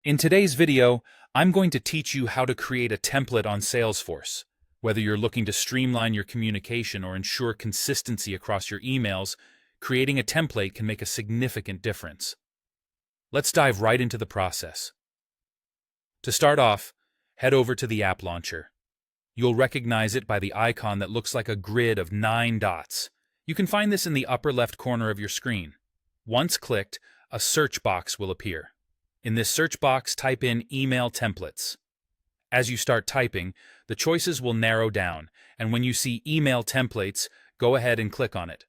In today's video, I'm going to teach you how to create a template on Salesforce. Whether you're looking to streamline your communication or ensure consistency across your emails, creating a template can make a significant difference. Let's dive right into the process. To start off, head over to the app launcher. You'll recognize it by the icon that looks like a grid of 9 dots. You can find this in the upper left corner of your screen. Once clicked, a search box will appear. In this search box, type in Email Templates. As you start typing, the choices will narrow down, and when you see Email Templates, go ahead and click on it.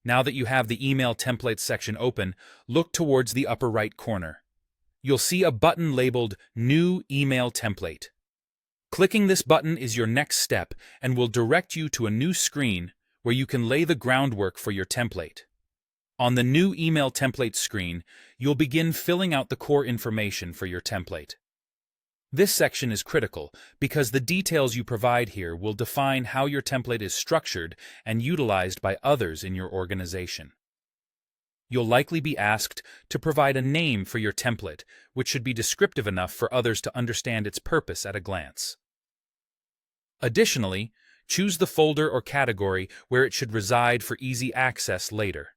Now that you have the Email Templates section open, look towards the upper right corner. You'll see a button labeled New Email Template. Clicking this button is your next step and will direct you to a new screen where you can lay the groundwork for your template. On the new email template screen, you'll begin filling out the core information for your template. This section is critical because the details you provide here will define how your template is structured and utilized by others in your organization. You'll likely be asked to provide a name for your template, which should be descriptive enough for others to understand its purpose at a glance. Additionally, choose the folder or category where it should reside for easy access later.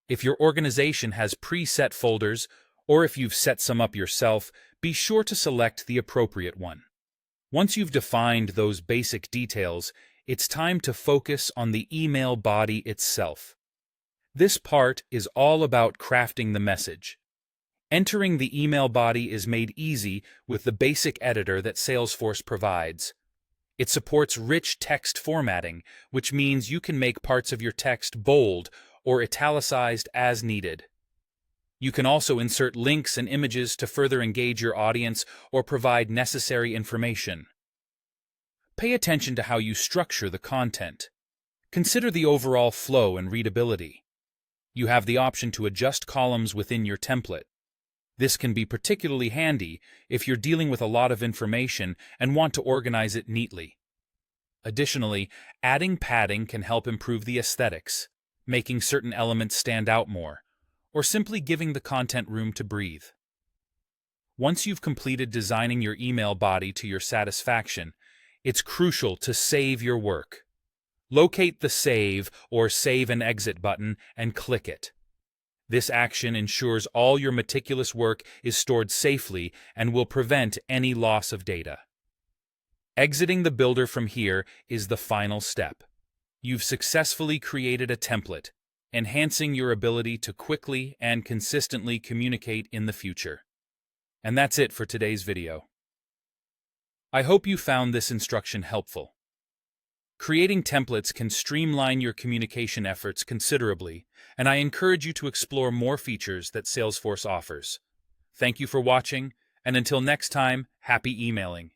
If your organization has preset folders, or if you've set some up yourself, be sure to select the appropriate one. Once you've defined those basic details, it's time to focus on the email body itself. This part is all about crafting the message. Entering the email body is made easy with the basic editor that Salesforce provides. It supports rich text formatting, which means you can make parts of your text bold or italicized as needed. You can also insert links and images to further engage your audience or provide necessary information. Pay attention to how you structure the content. Consider the overall flow and readability. You have the option to adjust columns within your template. This can be particularly handy if you're dealing with a lot of information and want to organize it neatly. Additionally, adding padding can help improve the aesthetics, making certain elements stand out more, or simply giving the content room to breathe. Once you've completed designing your email body to your satisfaction, it's crucial to save your work. Locate the Save or Save and Exit button and click it. This action ensures all your meticulous work is stored safely and will prevent any loss of data. Exiting the builder from here is the final step. You've successfully created a template, enhancing your ability to quickly and consistently communicate in the future. And that's it for today's video. I hope you found this instruction helpful. Creating templates can streamline your communication efforts considerably, and I encourage you to explore more features that Salesforce offers. Thank you for watching, and until next time, happy emailing.